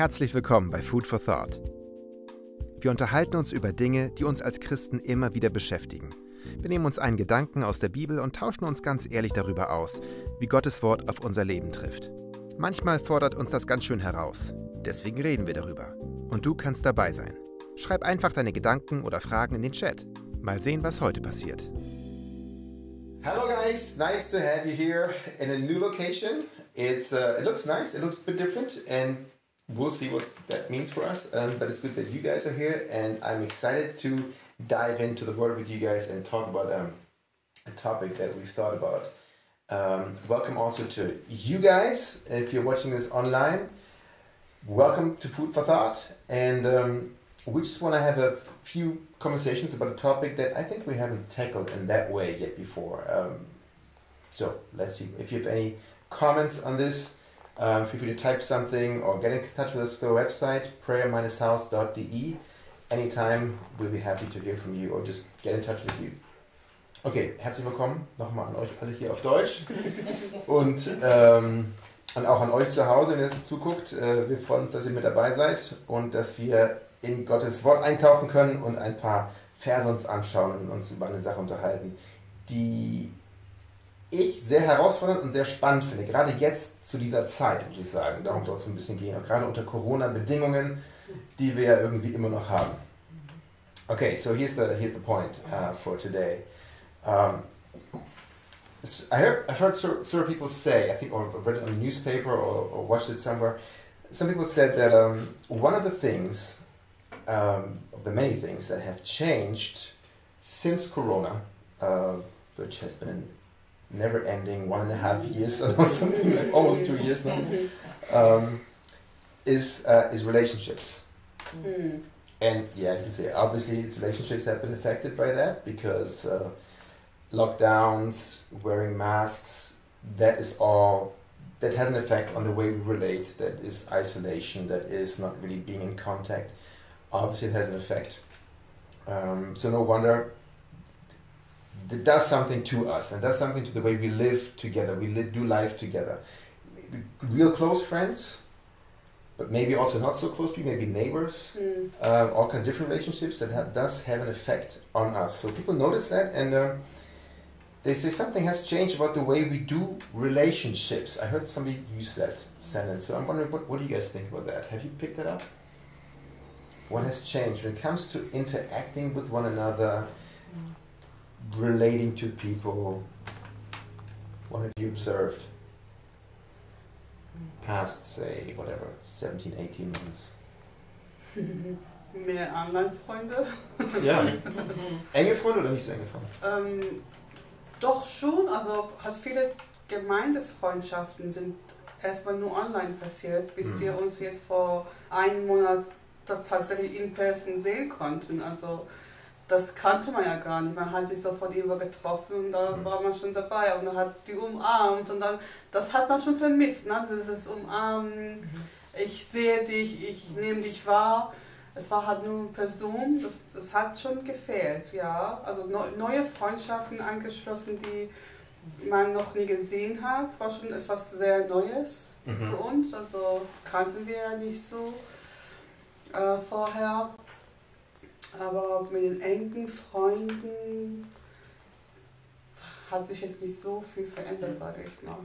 Herzlich willkommen bei Food for Thought. Wir unterhalten uns über Dinge, die uns als Christen immer wieder beschäftigen. Wir nehmen uns einen Gedanken aus der Bibel und tauschen uns ganz ehrlich darüber aus, wie Gottes Wort auf unser Leben trifft. Manchmal fordert uns das ganz schön heraus. Deswegen reden wir darüber. Und du kannst dabei sein. Schreib einfach deine Gedanken oder Fragen in den Chat. Mal sehen, was heute passiert. Hello guys, nice to have you here in a new location. It looks nice, it looks a bit different, and we'll see what that means for us. But it's good that you guys are here, and I'm excited to dive into the Word with you guys and talk about a topic that we've thought about. Welcome also to you guys, if you're watching this online. Welcome to Food for Thought, and we just want to have a few conversations about a topic that I think we haven't tackled in that way yet before. So let's see. If you have any comments on this, feel free to type something or get in touch with us through our website, prayer-house.de. Anytime, we'll be happy to hear from you or just get in touch with you. Okay, herzlich willkommen nochmal an euch alle hier auf Deutsch und auch an euch zu Hause, wenn ihr das zuguckt. Wir freuen uns, dass ihr mit dabei seid und dass wir in Gottes Wort eintauchen können und ein paar Verse uns anschauen und uns über eine Sache unterhalten, die ich sehr herausfordernd und sehr spannend finde, gerade jetzt zu dieser Zeit, muss ich sagen. Darum soll es so ein bisschen gehen, und gerade unter Corona-Bedingungen, die wir ja irgendwie immer noch haben. Okay, so here's the point for today. I've heard sort of people say, I think, or read it on a newspaper or watched it somewhere. Some people said that one of the things, of the many things that have changed since Corona, which has been a never-ending 1.5 years or something like almost 2 years now, is relationships. Mm. And yeah, you can say obviously its relationships have been affected by that because lockdowns, wearing masks, that has an effect on the way we relate. That is isolation, that is not really being in contact. Obviously it has an effect. So no wonder it does something to us and does something to the way we live together. We do life together. Real close friends, but maybe also not so close people, maybe neighbors, all kind of different relationships that does have an effect on us. So people notice that, and they say something has changed about the way we do relationships. I heard somebody use that sentence, so I'm wondering, what do you guys think about that? Have you picked that up? What has changed when it comes to interacting with one another, relating to people? What have you observed past, say, whatever, 17, 18 months? Mehr Online-Freunde. Ja. Enge Freunde oder nicht so enge Freunde? Doch schon, also halt viele Gemeindefreundschaften sind erstmal nur online passiert, bis wir uns jetzt vor einem Monat tatsächlich in person sehen konnten. Also das kannte man ja gar nicht. Man hat sich sofort irgendwo getroffen und da war man schon dabei und dann hat die umarmt und dann, das hat man schon vermisst, ne? Dieses Umarmen, ich sehe dich, ich nehme dich wahr. Es war halt nur Person, das hat schon gefehlt, ja. Also neue Freundschaften angeschlossen, die man noch nie gesehen hat. Es war schon etwas sehr Neues für uns, also kannten wir ja nicht so vorher. Aber mit den engen Freunden hat sich jetzt nicht so viel verändert, sage ich mal.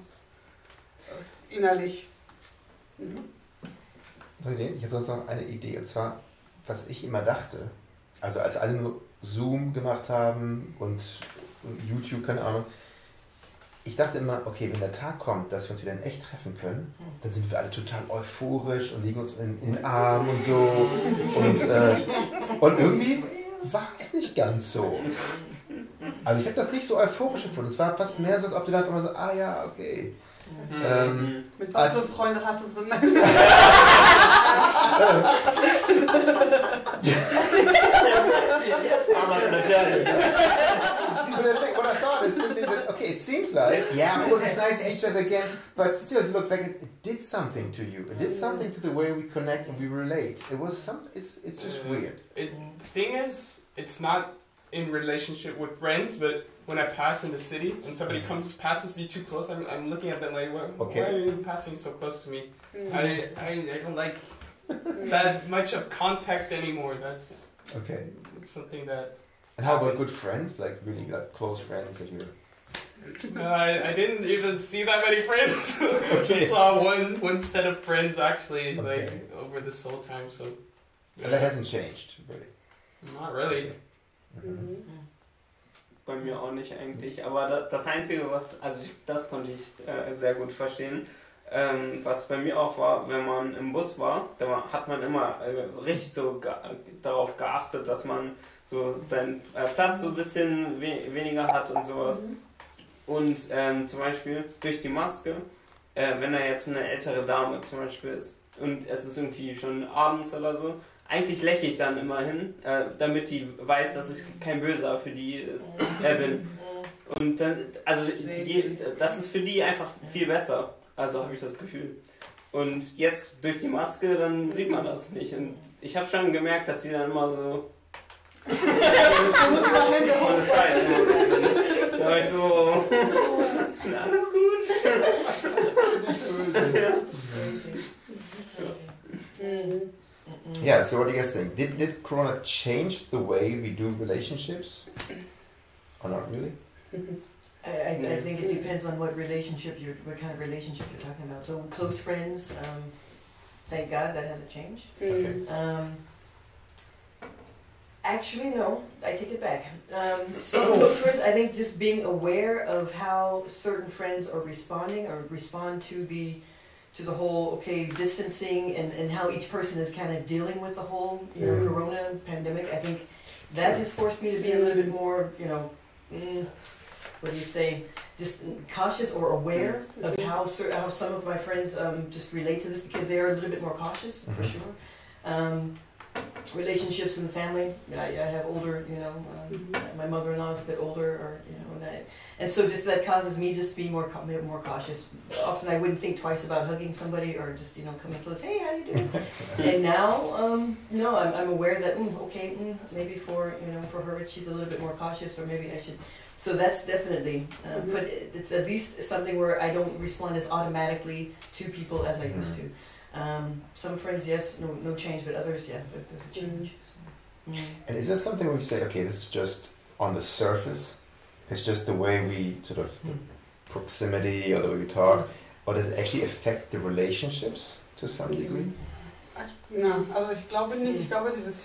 Innerlich. Ich habe sonst noch eine Idee, und zwar, was ich immer dachte, also als alle nur Zoom gemacht haben und YouTube, keine Ahnung, ich dachte immer, okay, wenn der Tag kommt, dass wir uns wieder in echt treffen können, dann sind wir alle total euphorisch und liegen uns in den Armen und so. Und irgendwie war es nicht ganz so. Also ich habe das nicht so euphorisch gefunden. Es war fast mehr so, als ob du dann immer so, ah ja, okay. Mit was für Freunde hast du so? What I thought is simply that, okay, it seems like, yeah, of course it's nice to see each other again, but still, if you look back, it did something to you. It did something to the way we connect and we relate. It was something, it's just weird. The thing is, it's not in relationship with friends, but when I pass in the city and somebody passes me too close, I'm looking at them like, why are you passing so close to me? I don't like that much of contact anymore. That's Okay. something that. And how about good friends, like really like close friends that you're... No, I didn't even see that many friends. I Okay. just saw one set of friends actually, Okay. like over this whole time. So And that hasn't changed, really. not really. Mhm. Bei mir auch nicht eigentlich, aber das Einzige, das konnte ich sehr gut verstehen, was bei mir auch war, wenn man im Bus war, da hat man immer so richtig so darauf geachtet, dass man so seinen Platz so ein bisschen weniger hat und sowas. Und zum Beispiel durch die Maske, wenn da jetzt eine ältere Dame zum Beispiel ist und es ist irgendwie schon abends oder so, eigentlich lächle ich dann immer hin, damit die weiß, dass ich kein Böser für die bin. Und dann, also das ist für die einfach viel besser, also habe ich das Gefühl. Und jetzt durch die Maske, dann sieht man das nicht. Und ich habe schon gemerkt, dass sie dann immer so... ohne Zeit. Da war ich so... Alles gut. Yeah, so what do you guys think? Did Corona change the way we do relationships? Or not really? I think it depends on what kind of relationship you're talking about. So close friends, thank God that hasn't changed. Okay. Actually, no, I take it back. Some close friends, I think just being aware of how certain friends are responding or respond to the whole, distancing and how each person is kind of dealing with the whole, corona pandemic. I think that has forced me to be a little bit more, what do you say, just cautious or aware of how some of my friends just relate to this, because they are a little bit more cautious, for sure. Relationships in the family, I have older, my mother-in-law is a bit older, and so just that causes me just to be more cautious. Often I wouldn't think twice about hugging somebody or just coming close. Hey, how you doing? And now, no, I'm aware that maybe for her she's a little bit more cautious, or maybe I should. So that's definitely, but it's at least something where I don't respond as automatically to people as I used to. Some friends, yes, no change, but others, yeah, there's a change. So. And is that something where you say, okay, this is just on the surface, it's just the way we sort of, the proximity or the way we talk, or does it actually affect the relationships to some degree? Ja, also ich glaube nicht. Ich glaube, dieses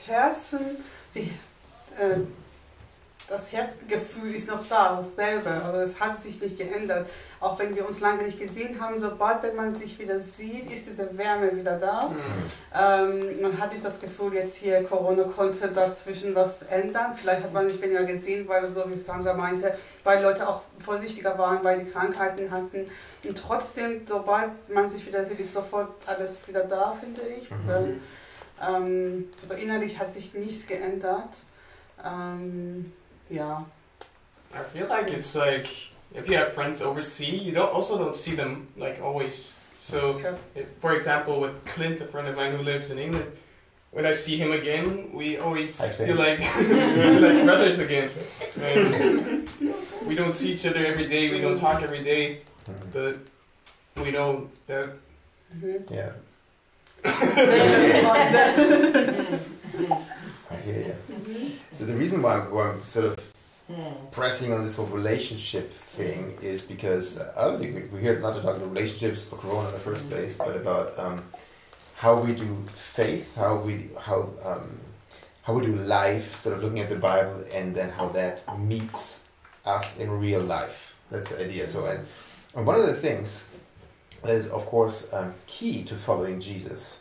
das Herzgefühl ist noch da, dasselbe. Also es hat sich nicht geändert. Auch wenn wir uns lange nicht gesehen haben, wenn man sich wieder sieht, ist diese Wärme wieder da. Man hat nicht das Gefühl, jetzt hier Corona konnte dazwischen was ändern. Vielleicht hat man nicht weniger gesehen, weil, so wie Sandra meinte, weil Leute auch vorsichtiger waren, weil die Krankheiten hatten. Und trotzdem, sobald man sich wieder sieht, ist sofort alles wieder da, finde ich. Also innerlich hat sich nichts geändert. Yeah. I feel like it's like if you have friends overseas, you don't see them like always. So, for example, with Clint, a friend of mine who lives in England, when I see him again, we always feel like like brothers again. And we don't see each other every day. We don't talk every day, but we know that. Yeah. I hear you. So the reason why I'm sort of pressing on this whole relationship thing is because obviously we're here not to talk about relationships or Corona in the first place, but about how we do faith, how we do life, sort of looking at the Bible, and then how that meets us in real life. That's the idea. So and one of the things that is of course key to following Jesus,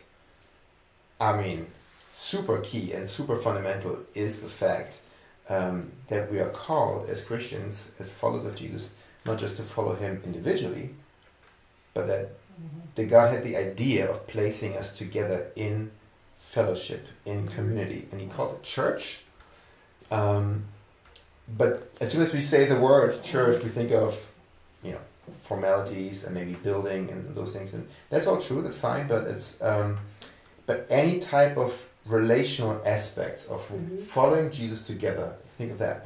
I mean, super key and super fundamental, is the fact that we are called as Christians, as followers of Jesus, not just to follow him individually, but that God had the idea of placing us together in fellowship, in community, and he called it church. But as soon as we say the word church, we think of, formalities and maybe building and those things, and that's all true, that's fine, but it's but any type of relational aspects of following Jesus together, think of that.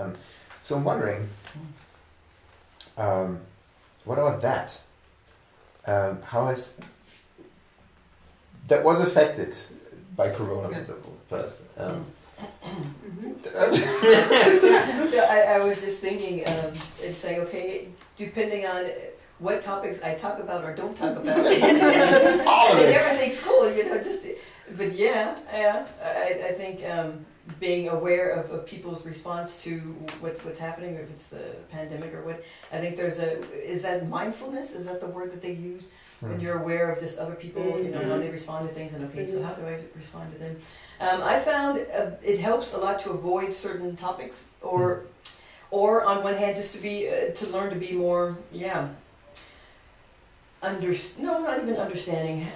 So I'm wondering, what about that? How has that was affected by Corona first. I was just thinking, it's saying, okay, depending on what topics I talk about or don't talk about, All of it. everything's cool, but I think being aware of people's response to what's happening, if it's the pandemic or what, I think is that mindfulness? Is that the word that they use? When you're aware of just other people, how they respond to things, and okay, so how do I respond to them? I found it helps a lot to avoid certain topics, or on one hand, just to learn to be more, not even understanding.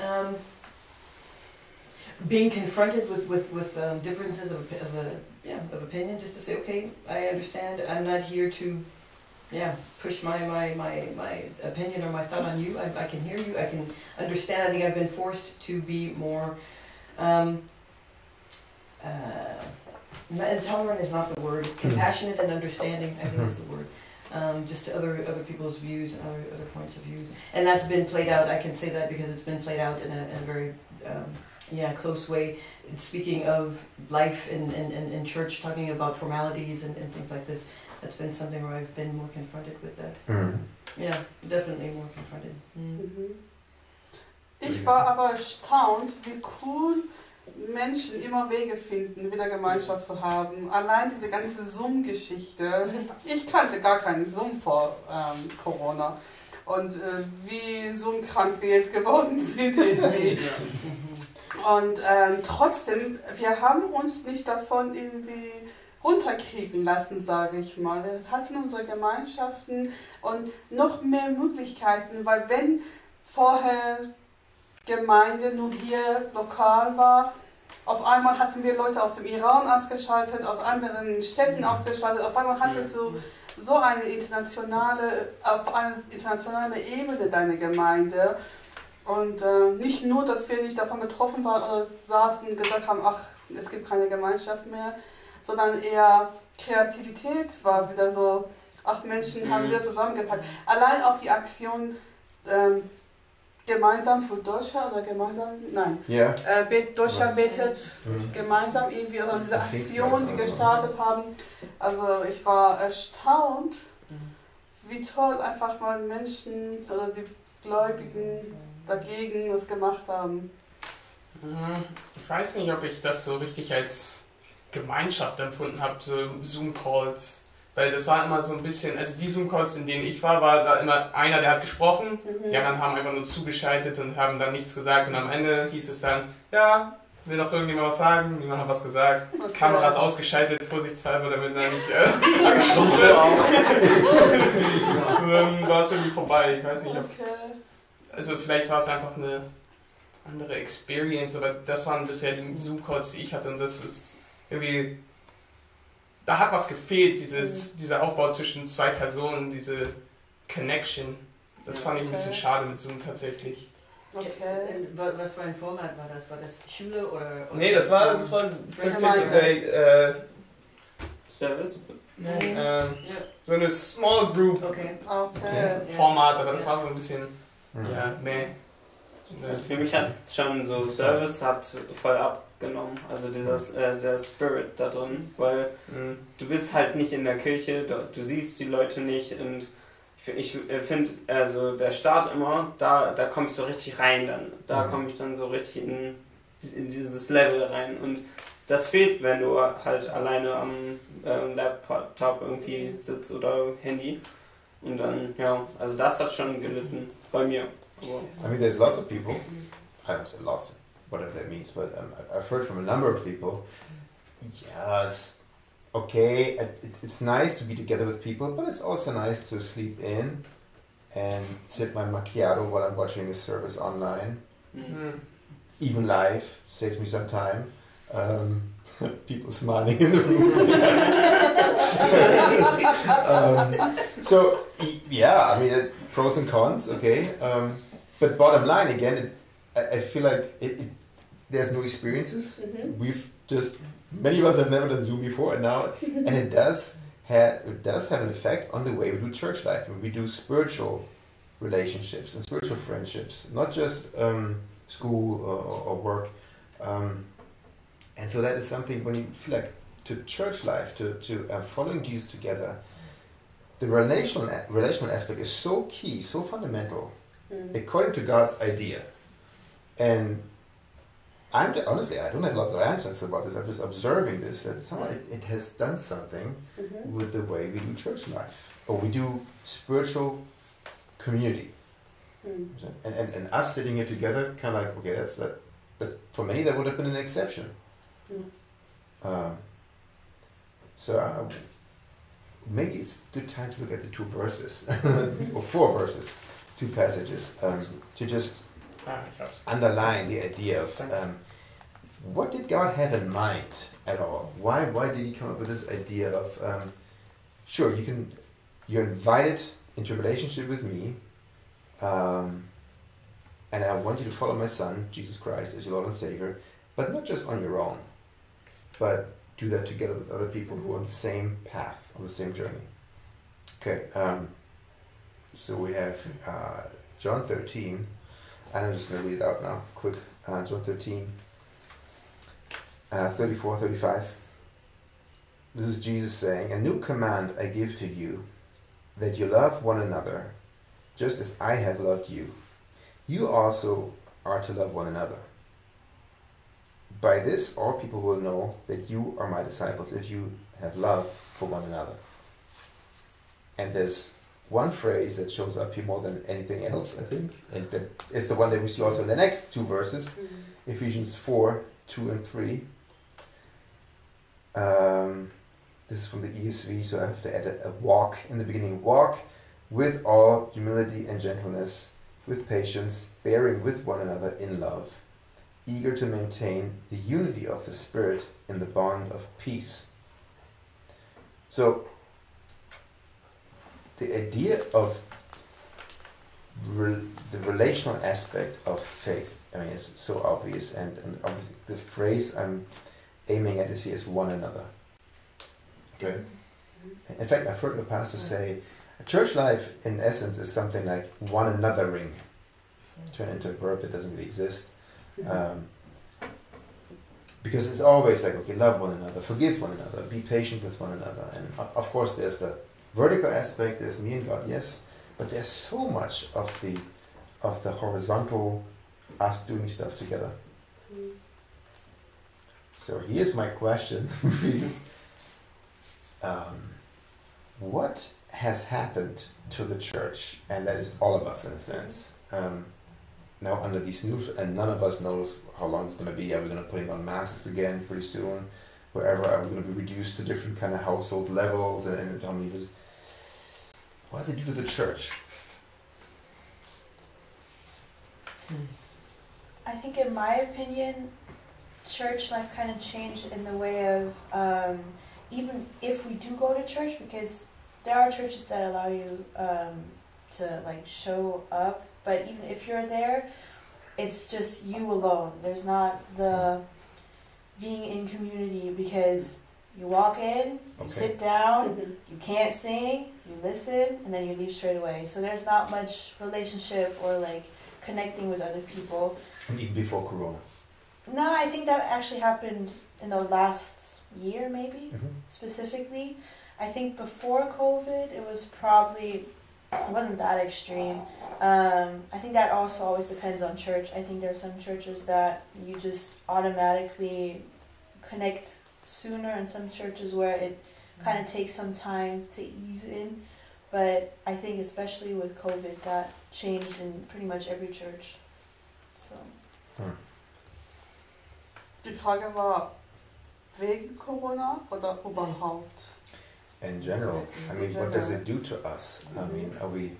Being confronted with differences of opinion, just to say, okay, I understand. I'm not here to push my opinion or my thought on you. I can hear you. I can understand. I think I've been forced to be more. Tolerant is not the word. Compassionate and understanding, I think, is the word. Just to other people's views and other points of views, and that's been played out. I can say that because it's been played out in a very close way. Speaking of life in church, talking about formalities and things like this, that's been something where I've been more confronted with that. Yeah, definitely more confronted. Ich war aber erstaunt, wie cool Menschen immer Wege finden, wieder Gemeinschaft zu haben. Allein diese ganze Zoom-Geschichte. Ich kannte gar keinen Zoom vor Corona. Und wie Zoom-krank wir jetzt geworden sind irgendwie. Und trotzdem, wir haben uns nicht davon irgendwie runterkriegen lassen, sage ich mal. Wir hatten unsere Gemeinschaften und noch mehr Möglichkeiten, weil wenn vorher Gemeinde nur hier lokal war, auf einmal hatten wir Leute aus dem Iran ausgeschaltet, aus anderen Städten ausgeschaltet, auf einmal hattest du so auf eine internationale Ebene deine Gemeinde. Und nicht nur, dass wir nicht davon betroffen waren oder saßen und gesagt haben, ach, es gibt keine Gemeinschaft mehr, sondern eher Kreativität war wieder so, ach, Menschen haben wieder zusammengepackt. Allein auch die Aktion gemeinsam für Deutschland oder gemeinsam, nein, Deutschland betet gemeinsam irgendwie, also diese Aktion, die gestartet haben. Also ich war erstaunt, wie toll einfach mal Menschen oder die Gläubigen dagegen was gemacht haben. Ich weiß nicht, ob ich das so richtig als Gemeinschaft empfunden habe, so Zoom-Calls. Weil das war immer so ein bisschen, also die Zoom-Calls, in denen ich war da immer einer, der hat gesprochen, die anderen haben einfach nur zugeschaltet und haben dann nichts gesagt und am Ende hieß es dann, ja, will noch irgendjemand was sagen? Niemand hat was gesagt. Okay. Kameras ausgeschaltet, vorsichtshalber, damit er nicht angesprochen wird. Dann war es irgendwie vorbei, ich weiß nicht, ob... Also vielleicht war es einfach eine andere Experience, aber das waren bisher die Zoom-Calls, die ich hatte und das ist irgendwie... Da hat was gefehlt, dieser Aufbau zwischen zwei Personen, diese Connection. Das fand ich ein bisschen schade mit Zoom tatsächlich. Okay. Was für ein Format war das? War das Schule oder nee, das war tatsächlich Service? So eine Small Group Format, aber das war so ein bisschen mehr. Also für mich hat schon so Service hat voll abgenommen, also der Spirit da drin, weil du bist halt nicht in der Kirche, du siehst die Leute nicht und ich finde, also der Start immer, da komme ich so richtig rein dann, da komme ich dann so richtig in dieses Level rein und das fehlt, wenn du halt alleine am Laptop irgendwie sitzt oder Handy und dann, also das hat schon gelitten bei mir. I mean, there's lots of people, I don't say lots, whatever that means, but I've heard from a number of people, it's okay, it's nice to be together with people, but it's also nice to sleep in and sip my macchiato while I'm watching a service online. Even live, saves me some time. People smiling in the room. So, yeah, I mean, pros and cons, okay. But bottom line, again, I feel like there's no experiences. We've just, many of us have never done Zoom before, and now, and it does have an effect on the way we do church life, and we do spiritual relationships and spiritual friendships, not just school or work. And so that is something when you feel like to church life, to following Jesus together, the relational aspect is so key, so fundamental, according to God's idea. And honestly, I don't have lots of answers about this. I'm just observing this, that somehow it has done something with the way we do church life, or we do spiritual community. And us sitting here together, kind of like, okay, that's that. But for many, that would have been an exception. So maybe it's a good time to look at the 2 verses, or 4 verses, 2 passages, to just underline the idea of what did God have in mind at all? Why did He come up with this idea of sure, you're invited into a relationship with me, and I want you to follow my Son, Jesus Christ, as your Lord and Savior, but not just on your own, but do that together with other people who are on the same path, on the same journey. Okay, so we have John 13, and I'm just going to read it out now, quick. John 13, 34, 35. This is Jesus saying, "A new command I give to you, that you love one another, just as I have loved you. You also are to love one another. By this all people will know that you are my disciples, if you have love for one another." And there's one phrase that shows up here more than anything else, I think, and that is the one that we see also in the next 2 verses, Ephesians 4, 2 and 3. This is from the ESV, so I have to add a walk in the beginning. "Walk with all humility and gentleness, with patience, bearing with one another in love, eager to maintain the unity of the Spirit in the bond of peace." So, the idea of the relational aspect of faith, I mean, it's so obvious, and obviously the phrase I'm aiming at is here is one another. Okay? In fact, I've heard a pastor say, church life, in essence, is something like one anothering. Turn into a verb that doesn't really exist. Because it's always like, okay, love one another, forgive one another, be patient with one another. And of course, there's the vertical aspect, there's me and God, yes, but there's so much of the horizontal, us doing stuff together. So here's my question for you. What has happened to the church, and that is all of us in a sense, now under these new, and none of us knows how long it's going to be. Are we going to put on masks again pretty soon? Wherever, are we going to be reduced to different kind of household levels? And how many? What does it do to the church? I think, in my opinion, church life kind of changed in the way of even if we do go to church, because there are churches that allow you to like show up, but even if you're there, it's just you alone. There's not the being in community, because you walk in, you sit down, you can't sing, you listen, and then you leave straight away. So there's not much relationship or like connecting with other people. And even before Corona? No, I think that actually happened in the last year, maybe, specifically. I think before COVID, it wasn't that extreme. I think that also always depends on church. I think there are some churches that you just automatically connect sooner, and some churches where it kind of takes some time to ease in. But I think especially with COVID, that changed in pretty much every church. So. Die Frage war wegen Corona oder überhaupt? In general, I mean, what does it do to us? I mean, are we...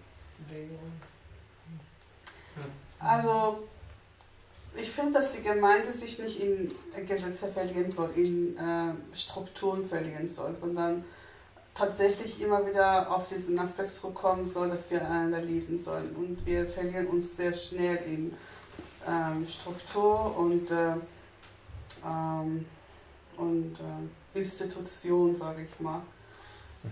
Also, ich finde, dass die Gemeinde sich nicht in Gesetze verlieren soll, in Strukturen verlieren soll, sondern tatsächlich immer wieder auf diesen Aspekt zurückkommen soll, dass wir einander lieben sollen. Und wir verlieren uns sehr schnell in Struktur und Institution, sage ich mal.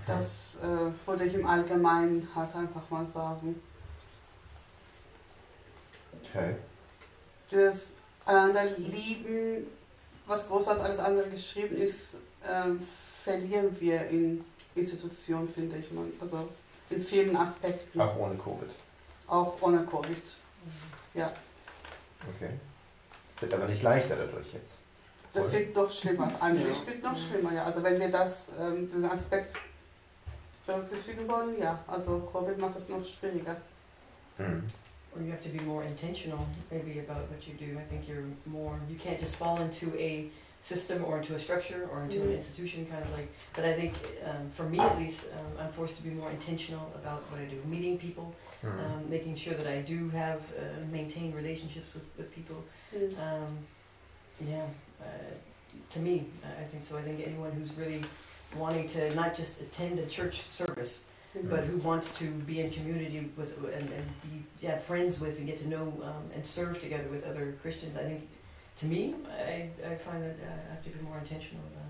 Das würde ich im Allgemeinen halt einfach mal sagen. Okay. Das einander lieben was größer als alles andere geschrieben ist, verlieren wir in Institutionen, finde ich. Also in vielen Aspekten. Auch ohne Covid. Auch ohne Covid, ja. Okay. Wird aber nicht leichter dadurch jetzt. Das wird noch schlimmer. An sich wird noch schlimmer, ja. Also wenn wir diesen Aspekt berücksichtigen wollen, ja. Also Covid macht es noch schwieriger. Or you have to be more intentional maybe about what you do. I think you can't just fall into a system or into a structure or into an institution kind of like, but I think for me at least, I'm forced to be more intentional about what I do. Meeting people, making sure that I do have, maintain relationships with people. To me, I think so. I think anyone who's really wanting to not just attend a church service, but who wants to be in community with and be friends with and get to know and serve together with other Christians, I think, to me, I find that I have to be more intentional about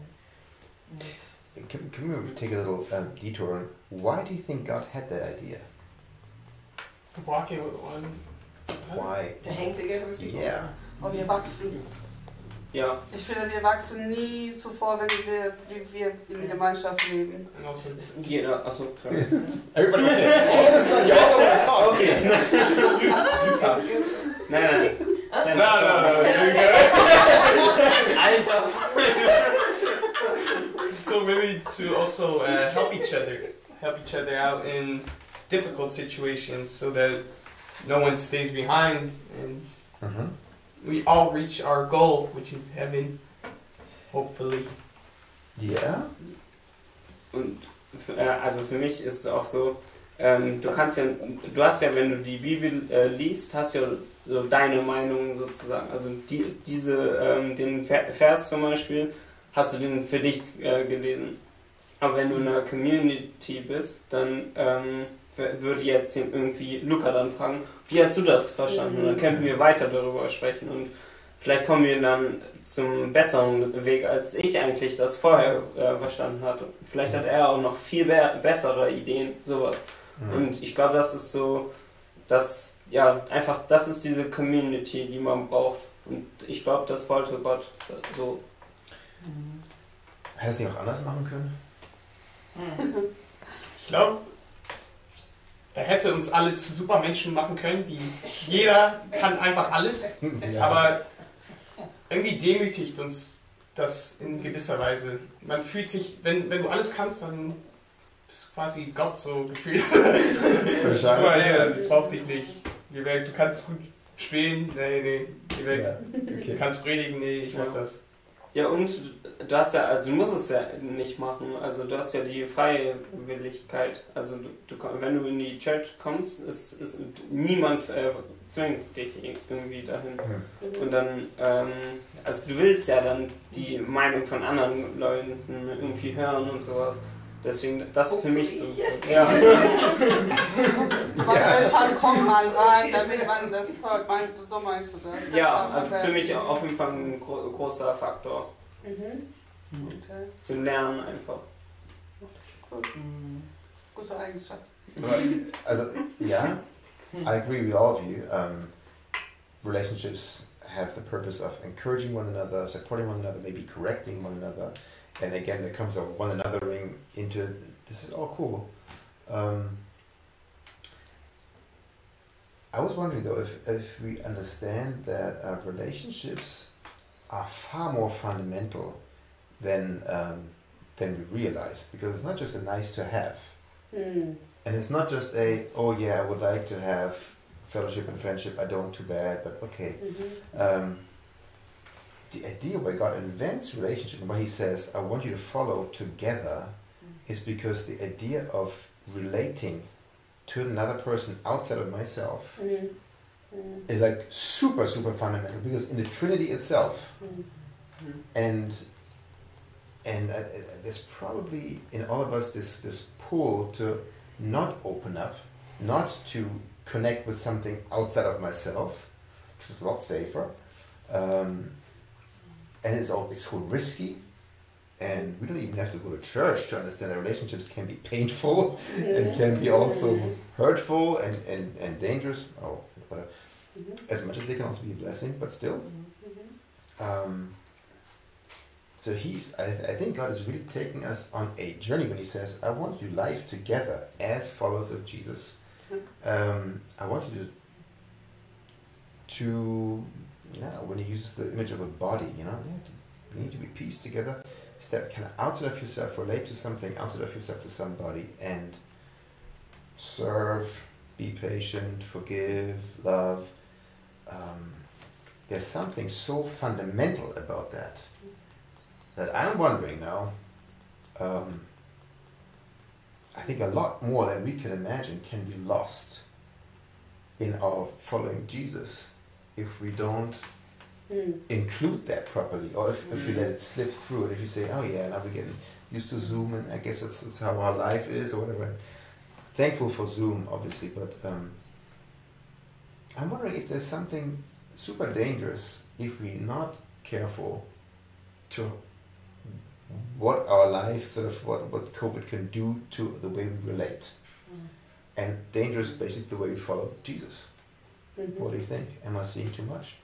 it. Can we take a little detour? Why do you think God had that idea? Walking with one. Why? To hang together with people? Yeah. Und wir wachsen. Ja. Ich finde, wir wachsen nie zuvor, wie wir in Gemeinschaft leben. Jeder, achso, klar. Everybody okay. All of a sudden, you all want to talk. Okay. You talk. Nein. No. Alter. So maybe to also help each other out in difficult situations, so that no one stays behind and we all reach our goal, which is heaven, hopefully. Yeah. Und also für mich ist es auch so, du hast ja, wenn du die Bibel liest, hast ja so deine Meinung sozusagen. Also den Vers zum Beispiel hast du den für dich gelesen. Aber wenn du in einer Community bist, dann würde jetzt irgendwie Luca dann fragen, wie hast du das verstanden? Und dann könnten wir weiter darüber sprechen und vielleicht kommen wir dann zum besseren Weg, als ich eigentlich das vorher verstanden hatte. Vielleicht hat er auch noch viel bessere Ideen, sowas. Und ich glaube, das ist so, das ist diese Community, die man braucht. Und ich glaube, das wollte Gott so. Hätte es nicht auch anders machen können? Ich glaube, er hätte uns alle zu Supermenschen machen können, jeder kann einfach alles, aber irgendwie demütigt uns das in gewisser Weise. Man fühlt sich, wenn du alles kannst, dann bist du quasi Gott so gefühlt. Aber ich brauch dich nicht. Geh weg, du kannst gut spielen, nee, geh weg. Ja, okay. Du kannst predigen, nee, ich mach das. Ja, und du hast ja, also du musst es ja nicht machen, also du hast ja die Freiwilligkeit, also wenn du in die Church kommst, ist niemand zwingt dich irgendwie dahin. Und dann, also du willst ja dann die Meinung von anderen Leuten irgendwie hören und sowas. Deswegen, das ist für mich so. Ja. Deshalb komm mal rein, damit man das hört. So meinst du das? Ja, also ist für mich auf jeden Fall ein großer Faktor. Okay. Zum Lernen einfach. Gut. Gute Eigenschaft. Also, yeah, I agree with all of you. Relationships have the purpose of encouraging one another, supporting one another, maybe correcting one another. And again, there comes a one anothering into this is all cool. I was wondering though if we understand that relationships are far more fundamental than we realize, because it's not just a nice to have, and it's not just a oh yeah, I would like to have fellowship and friendship. I don't, too bad, but okay. The idea where God invents relationship and why He says, I want you to follow together, is because the idea of relating to another person outside of myself is like super, super fundamental, because in the Trinity itself, and there's probably in all of us this pull to not open up, not to connect with something outside of myself, which is a lot safer. And it's so risky, and we don't even have to go to church to understand that relationships can be painful and can be also hurtful and dangerous. Oh, whatever. As much as they can also be a blessing, but still. So I think God is really taking us on a journey when He says, I want you life together as followers of Jesus. I want you to when He uses the image of a body, you need to be pieced together, step kind of outside of yourself, relate to something, outside of yourself to somebody, and serve, be patient, forgive, love. There's something so fundamental about that I'm wondering now, I think a lot more than we can imagine can be lost in our following Jesus if we don't include that properly, or if we let it slip through, and if you say, oh yeah, now we're getting used to Zoom, and I guess that's how our life is, or whatever. Thankful for Zoom, obviously, but I'm wondering if there's something super dangerous if we're not careful to what our life, sort of what COVID can do to the way we relate. And dangerous basically the way we follow Jesus. What do you think? Am I seeing too much?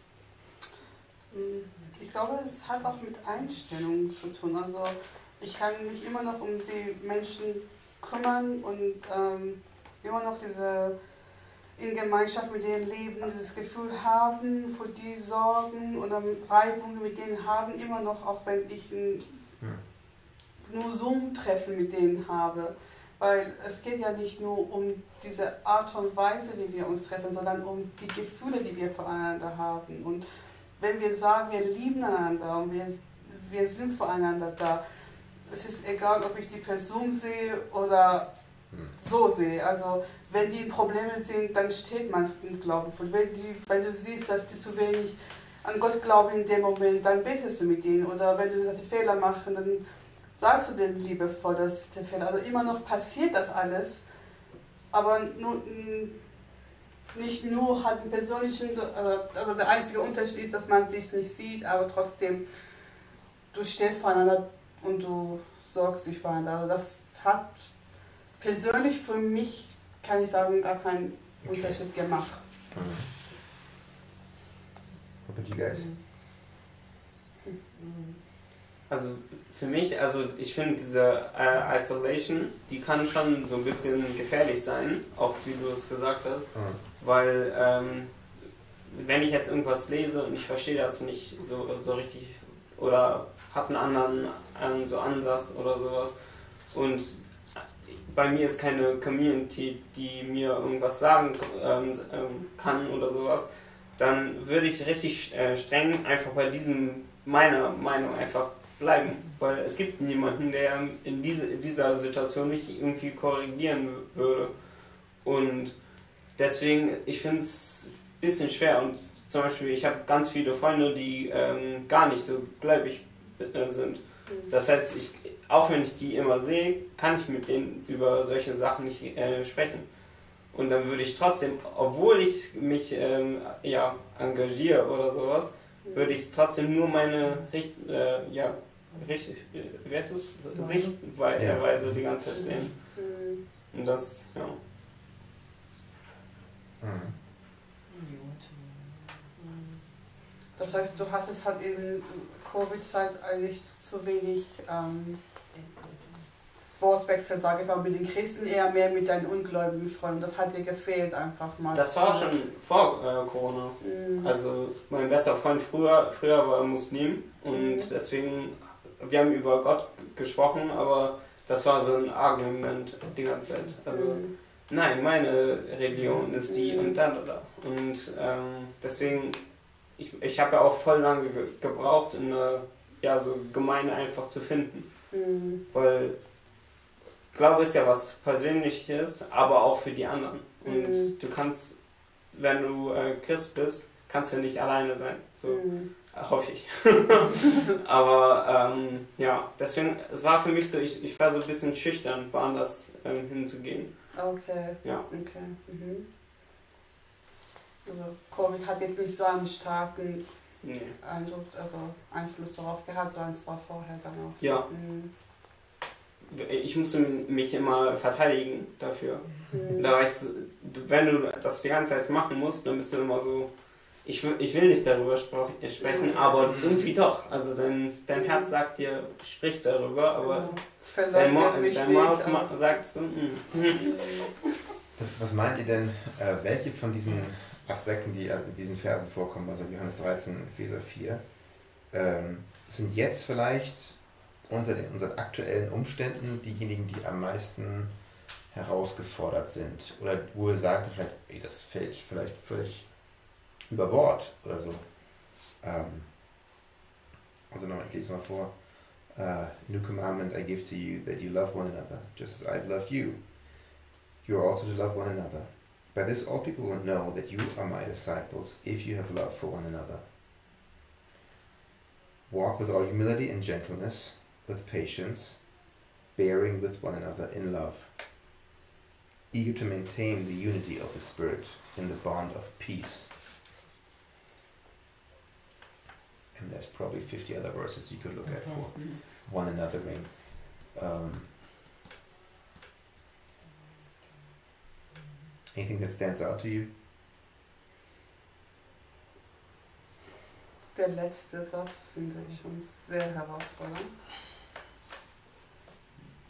Ich glaube, es hat auch mit Einstellungen zu tun. Also ich kann mich immer noch um die Menschen kümmern und immer noch in Gemeinschaft mit denen leben, dieses Gefühl haben, für die sorgen oder Reibungen mit denen haben, immer noch, auch wenn ich nur Zoom-Treffen mit denen habe. Weil es geht ja nicht nur um diese Art und Weise, wie wir uns treffen, sondern um die Gefühle, die wir voreinander haben. Und wenn wir sagen, wir lieben einander und wir sind füreinander da, es ist egal, ob ich die Person sehe oder so sehe. Also wenn die Probleme sind, dann steht man im Glauben. Wenn du siehst, dass die zu wenig an Gott glauben in dem Moment, dann betest du mit denen. Oder wenn du siehst, dass die Fehler machen, dann sagst du denen liebevoll, dass der Fehler. Also immer noch passiert das alles, aber nicht nur hat einen persönlichen, also der einzige Unterschied ist, dass man sich nicht sieht, aber trotzdem, du stehst voreinander und du sorgst dich füreinander. Also das hat persönlich für mich, kann ich sagen, gar keinen Unterschied gemacht. What about you guys? Also für mich, ich finde diese Isolation, die kann schon so ein bisschen gefährlich sein, auch wie du es gesagt hast, weil wenn ich jetzt irgendwas lese und ich verstehe das nicht so richtig oder habe einen anderen so Ansatz oder sowas und bei mir ist keine Community, die mir irgendwas sagen kann oder sowas, dann würde ich richtig streng einfach bei meiner Meinung einfach bleiben, weil es gibt niemanden, der in dieser Situation mich irgendwie korrigieren würde. Und deswegen, ich finde es ein bisschen schwer. Und zum Beispiel, ich habe ganz viele Freunde, die gar nicht so gläubig sind. Das heißt, auch wenn ich die immer sehe, kann ich mit denen über solche Sachen nicht sprechen. Und dann würde ich trotzdem, obwohl ich mich engagiere oder sowas, würde ich trotzdem nur meine Sichtweise die ganze Zeit sehen. Und das, ja. Das heißt, du hattest halt in Covid-Zeit eigentlich zu wenig Wortwechsel, sage ich mal, mit den Christen, eher mehr mit deinen ungläubigen Freunden. Das hat dir gefehlt einfach mal. Das war schon vor Corona. Also mein bester Freund früher war Muslim und deswegen, wir haben über Gott gesprochen, aber das war so ein Argument die ganze Zeit. Also nein, meine Religion ist die und da. Und deswegen, ich habe ja auch voll lange gebraucht, eine so Gemeinde einfach zu finden. Weil Glaube ist ja was Persönliches, aber auch für die anderen. Und du kannst, wenn du Christ bist, kannst du nicht alleine sein. So hoffe ich. Aber deswegen, es war für mich so, ich war so ein bisschen schüchtern, woanders hinzugehen. Okay. Ja. Okay. Also Covid hat jetzt nicht so einen starken Einfluss darauf gehabt, sondern es war vorher dann auch so. Ja. Ich musste mich immer verteidigen dafür. Da war ich, wenn du das die ganze Zeit machen musst, dann bist du immer so, ich will nicht darüber sprechen, aber irgendwie doch. Also dein Herz sagt dir, sprich darüber, aber dein Mouth sagt so, Was meint ihr denn, welche von diesen Aspekten, die in diesen Versen vorkommen, also Johannes 13, Epheser 4, sind jetzt vielleicht unter unseren aktuellen Umständen diejenigen, die am meisten herausgefordert sind? Oder wo wir sagen, vielleicht, ey, das fällt vielleicht völlig über Bord oder so. Also noch, ich lese mal vor. New commandment I give to you, that you love one another, just as I've loved you. You are also to love one another. By this all people will know that you are my disciples, if you have love for one another. Walk with all humility and gentleness, with patience, bearing with one another in love, eager to maintain the unity of the Spirit in the bond of peace. And there's probably 50 other verses you could look at for one anothering. Anything that stands out to you? Der letzte Satz finde ich schon sehr herausfordernd.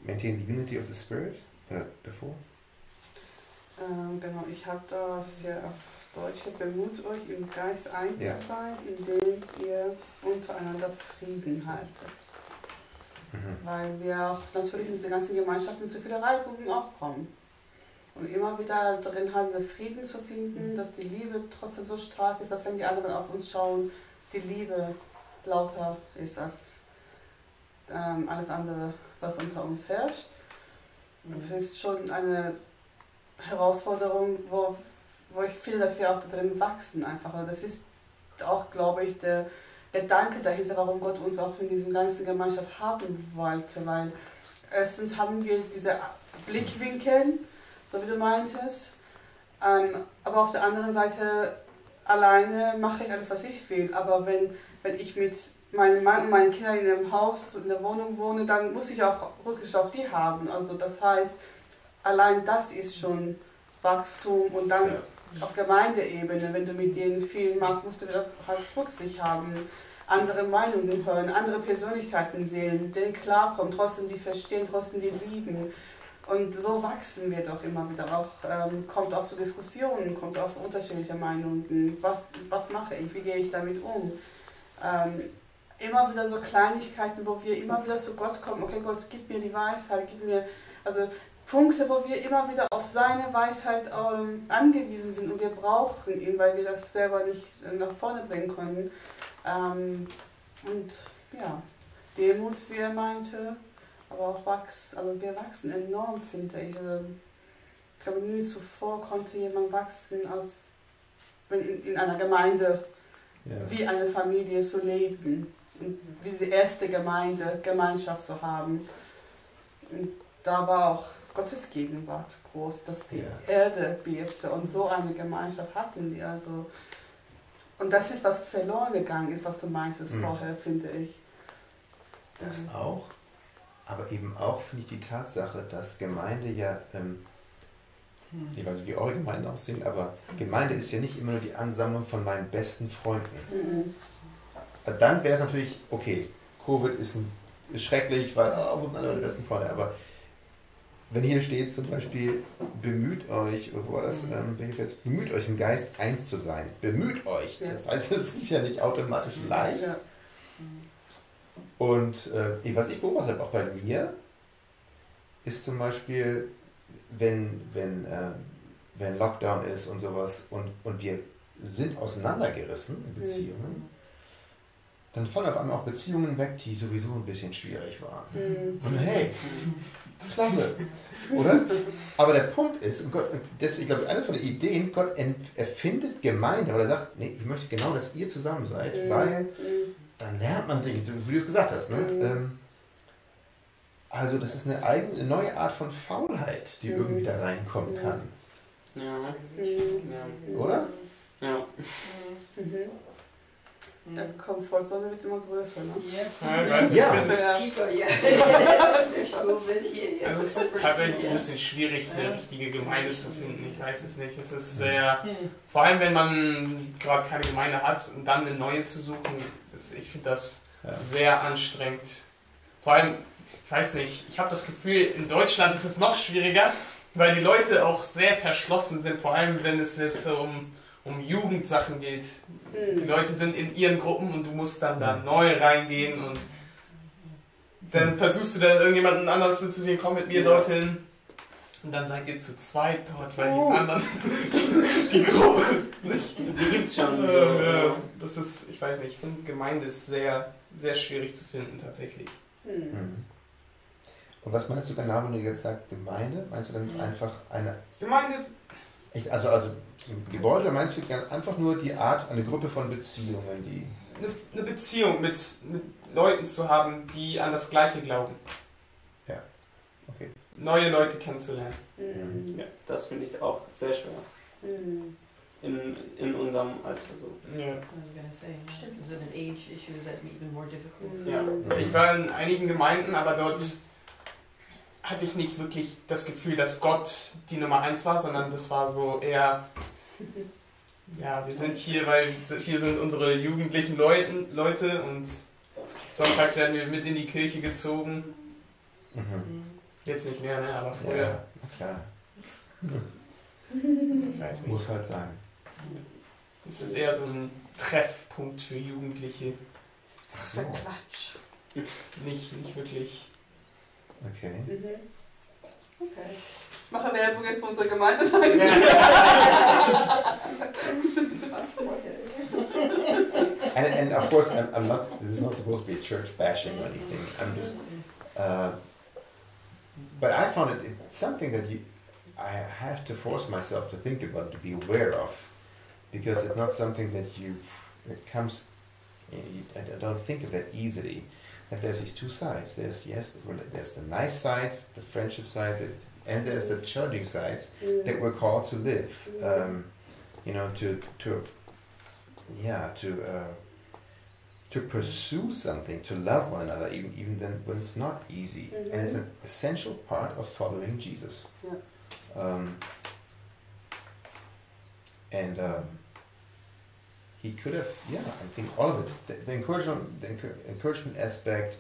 Maintain the unity of the Spirit? Davor? Genau, ich habe das ja auf Deutsch, bemüht euch im Geist eins zu sein, indem ihr untereinander Frieden haltet. Weil wir auch natürlich in diese ganzen Gemeinschaften zu viele Reibungen auch kommen. Und immer wieder darin halt diese Frieden zu finden, dass die Liebe trotzdem so stark ist, dass wenn die anderen auf uns schauen, die Liebe lauter ist als alles andere, was unter uns herrscht. Es ist schon eine Herausforderung, wo ich finde, dass wir auch da drin wachsen einfach. Und das ist auch, glaube ich, der Gedanke dahinter, warum Gott uns auch in dieser ganzen Gemeinschaft haben wollte. Weil erstens haben wir diese Blickwinkel, so wie du meintest, aber auf der anderen Seite alleine mache ich alles, was ich will. Aber wenn ich mit meinem Mann und meinen Kindern in einem Haus, in der Wohnung wohne, dann muss ich auch Rücksicht auf die haben. Also das heißt, allein das ist schon Wachstum und dann auf Gemeindeebene, wenn du mit denen viel machst, musst du wieder halt Rücksicht haben, andere Meinungen hören, andere Persönlichkeiten sehen, denen klarkommen, trotzdem die verstehen, trotzdem die lieben. Und so wachsen wir doch immer wieder. Auch, kommt auch zu Diskussionen, kommt auch zu unterschiedlichen Meinungen. Was mache ich, wie gehe ich damit um? Immer wieder so Kleinigkeiten, wo wir immer wieder zu Gott kommen. Okay, Gott, gib mir die Weisheit, gib mir... Also Punkte, wo wir immer wieder auf seine Weisheit angewiesen sind und wir brauchen ihn, weil wir das selber nicht nach vorne bringen können. Und ja, Demut, wie er meinte, aber auch wir wachsen enorm, finde ich. Ich glaube, nie zuvor konnte jemand wachsen, als wenn in einer Gemeinde wie eine Familie zu leben und wie die erste Gemeinschaft zu haben. Und da war auch Gottes Gegenwart groß, dass die Erde bebte und so eine Gemeinschaft hatten die. Also. Und das ist, was verloren gegangen ist, was du meintest vorher, finde ich. Das auch, aber eben auch finde ich die Tatsache, dass Gemeinde ja, ich weiß nicht, wie eure Gemeinden aussehen, aber Gemeinde ist ja nicht immer nur die Ansammlung von meinen besten Freunden. Dann wäre es natürlich, okay, Covid ist schrecklich, weil wo sind alle meine besten Freunde, aber wenn hier steht zum Beispiel, bemüht euch, oder wo war das, bemüht euch im Geist eins zu sein, bemüht euch, das heißt, es ist ja nicht automatisch leicht. Ja. Und was ich beobachtet habe, auch bei mir, ist zum Beispiel, wenn Lockdown ist und sowas und wir sind auseinandergerissen in Beziehungen, dann fallen auf einmal auch Beziehungen weg, die sowieso ein bisschen schwierig waren. Und hey, klasse, oder? Aber der Punkt ist, und Gott, deswegen glaube ich, eine von den Ideen, Gott erfindet Gemeinde, oder sagt, nee, ich möchte genau, dass ihr zusammen seid, weil dann lernt man Dinge, wie du es gesagt hast. Ne? Also das ist eine neue Art von Faulheit, die irgendwie da reinkommen kann. Ja. Oder? Ja. Der Komfortzone wird immer größer, ne? Tiefer, ja. Der Stuhl wird hier. Also es ist tatsächlich ein bisschen schwierig, eine richtige Gemeinde zu finden. Ich weiß es nicht. Es ist sehr, vor allem wenn man gerade keine Gemeinde hat und dann eine neue zu suchen, ich finde das sehr anstrengend. Vor allem, ich weiß nicht, ich habe das Gefühl, in Deutschland ist es noch schwieriger, weil die Leute auch sehr verschlossen sind, vor allem wenn es jetzt um Jugendsachen geht. Die Leute sind in ihren Gruppen und du musst dann da neu reingehen und dann versuchst du dann irgendjemanden anderes mitzusehen, komm mit mir dorthin und dann seid ihr zu zweit dort, weil die anderen die Gruppe nicht. Die gibt's schon. Das ist, ich weiß nicht, ich finde Gemeinde ist sehr, sehr schwierig zu finden tatsächlich. Und was meinst du genau, wenn du jetzt sagst Gemeinde? Meinst du dann einfach eine... Gemeinde... Also Gebäude, oder meinst du einfach nur die Art, eine Gruppe von Beziehungen, die... Eine Beziehung mit Leuten zu haben, die an das Gleiche glauben. Ja, okay. Neue Leute kennenzulernen. Ja, das finde ich auch sehr schwer. In unserem Alter so. Ja. I was gonna say, is it an age issue? Is that even more difficult? Ja. Ich war in einigen Gemeinden, aber dort hatte ich nicht wirklich das Gefühl, dass Gott die Nummer 1 war, sondern das war so eher, ja, wir sind hier, weil hier sind unsere jugendlichen Leute und sonntags werden wir mit in die Kirche gezogen. Jetzt nicht mehr, ne, aber früher. Ja, klar. Ich weiß nicht. Muss halt sein. Es ist eher so ein Treffpunkt für Jugendliche. Ach so. Klatsch. Nicht wirklich. Okay. Okay. Ich mache Werbung jetzt für unsere Gemeinde. And of course, I'm not. This is not supposed to be church bashing or anything. I'm just. But I found it's something that I have to force myself to think about, to be aware of, because it's not something that comes. I don't think of that easily. That there's these two sides. There's the nice sides, the friendship side, and there's the challenging sides that we're called to live. To pursue something, to love one another, even then when it's not easy, and it's an essential part of following Jesus. He could have, I think all of it. The encouragement aspect,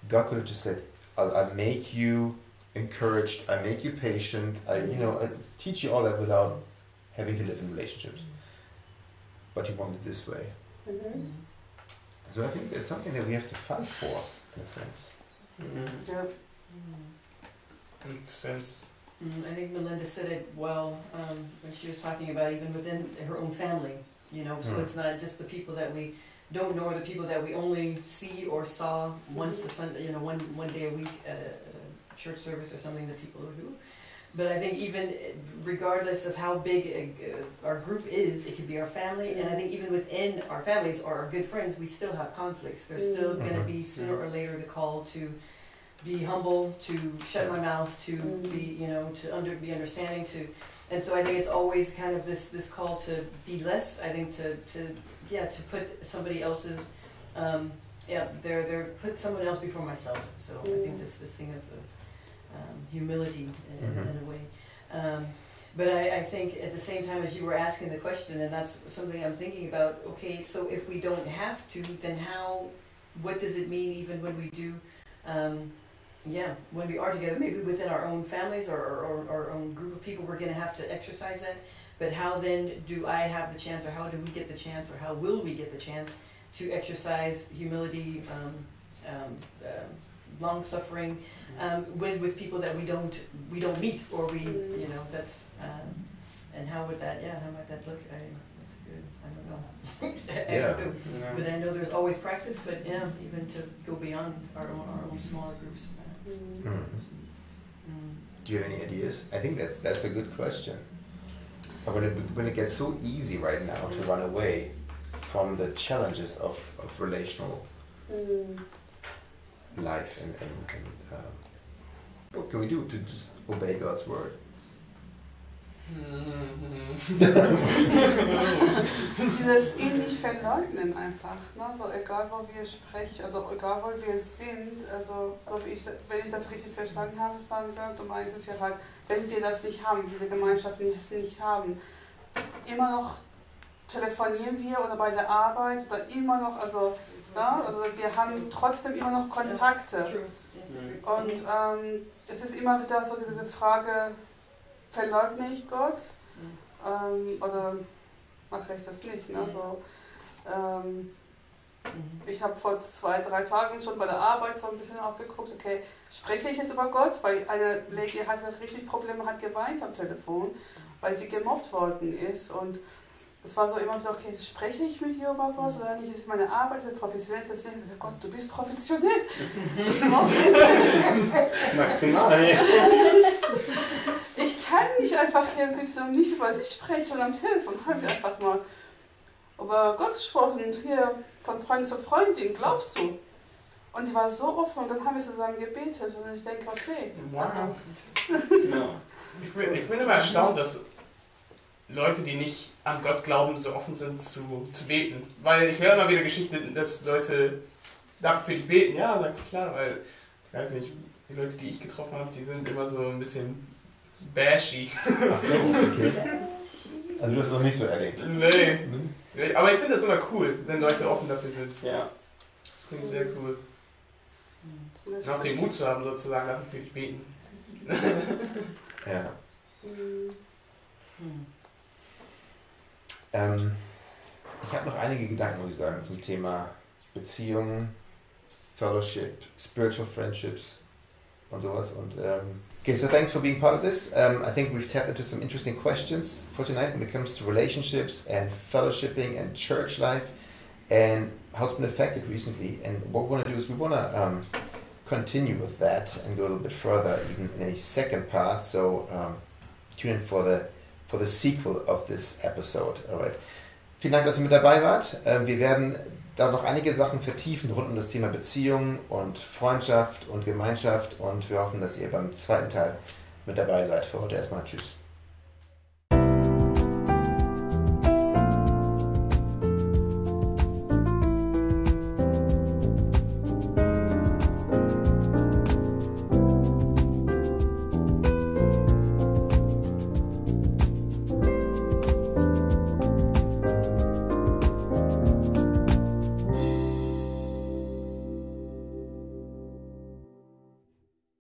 God could have just said, "I'll make you encouraged, I make you patient, I teach you all that without having to live in relationships." But He wanted this way. So I think there's something that we have to fight for, in a sense. Yeah. Makes sense. I think Melinda said it well when she was talking about even within her own family, so it's not just the people that we don't know or the people that we only see or saw once a Sunday, one day a week at a church service or something that people do. But I think even regardless of how big our group is, it could be our family, and I think even within our families or our good friends, we still have conflicts. There's still going to be sooner or later the call to be humble, to shut my mouth, to be, to be understanding, and so I think it's always kind of this call to be less. I think to put somebody else's, put someone else before myself. So I think this thing of humility in a way. But I think at the same time as you were asking the question, and that's something I'm thinking about, okay, so if we don't have to, then what does it mean even when we do, when we are together, maybe within our own families or our own group of people, we're going to have to exercise that. But how then do I have the chance, or how do we get the chance, or how will we get the chance to exercise humility, long-suffering, with people that we don't meet, or that's and how would that how might that look? That's good. I don't know. But I know there's always practice. But even to go beyond our own smaller groups. Do you have any ideas? I think that's a good question. When it gets so easy right now to run away from the challenges of relational life and what can we do to just obey God's word? Dieses ihn nicht verleugnen einfach, ne? So egal wo wir sprechen, also egal wo wir sind, also so wie wenn ich das richtig verstanden habe, Sandra, du meintest ja halt, wenn wir das nicht haben, diese Gemeinschaft nicht haben, immer noch telefonieren wir oder bei der Arbeit oder immer noch, also, ne? Also wir haben trotzdem immer noch Kontakte. Und es ist immer wieder so diese Frage, verleugne ich Gott oder mache ich das nicht? Ne? So, ich habe vor 2-3 Tagen schon bei der Arbeit so ein bisschen auch geguckt, okay, spreche ich jetzt über Gott? Weil eine Lady hatte richtig Probleme, hat geweint am Telefon, weil sie gemobbt worden ist. Und es war so immer wieder, okay, spreche ich mit ihr über Gott oder nicht? Ist es meine Arbeit, ist es professionell? Ist das nicht? Ich sage, Gott, du bist professionell. Maximal. Ich kann nicht einfach hier sitzen und nicht über dich sprechen und am Telefon habe ich einfach mal über Gott gesprochen und hier von Freund zu Freundin, glaubst du? Und die war so offen und dann haben wir zusammen gebetet und ich denke, okay. Also. Ich bin immer erstaunt, dass Leute, die nicht an Gott glauben, so offen sind zu beten. Weil ich höre immer wieder Geschichten, dass Leute dafür für dich beten. Ja, sag ich klar, weil, ich weiß nicht, die Leute, die ich getroffen habe, die sind immer so ein bisschen bashy. Ach so, okay. Also du hast noch nicht so erlebt? Nee. Aber ich finde das immer cool, wenn Leute offen dafür sind. Ja. Das klingt sehr cool. Und auch den Mut zu haben, sozusagen, dafür für dich beten. Ja. Ich habe noch einige Gedanken, muss ich sagen, zum Thema Beziehungen, Fellowship, Spiritual Friendships und sowas. Und okay, so thanks for being part of this. I think we've tapped into some interesting questions for tonight when it comes to relationships and fellowshipping and church life and how it's been affected recently. And what we want to do is we want to continue with that and go a little bit further even in a second part. So tune in for the sequel of this episode. Alright. Vielen Dank, dass ihr mit dabei wart. Wir werden da noch einige Sachen vertiefen rund um das Thema Beziehung und Freundschaft und Gemeinschaft und wir hoffen, dass ihr beim zweiten Teil mit dabei seid. Für heute erstmal tschüss.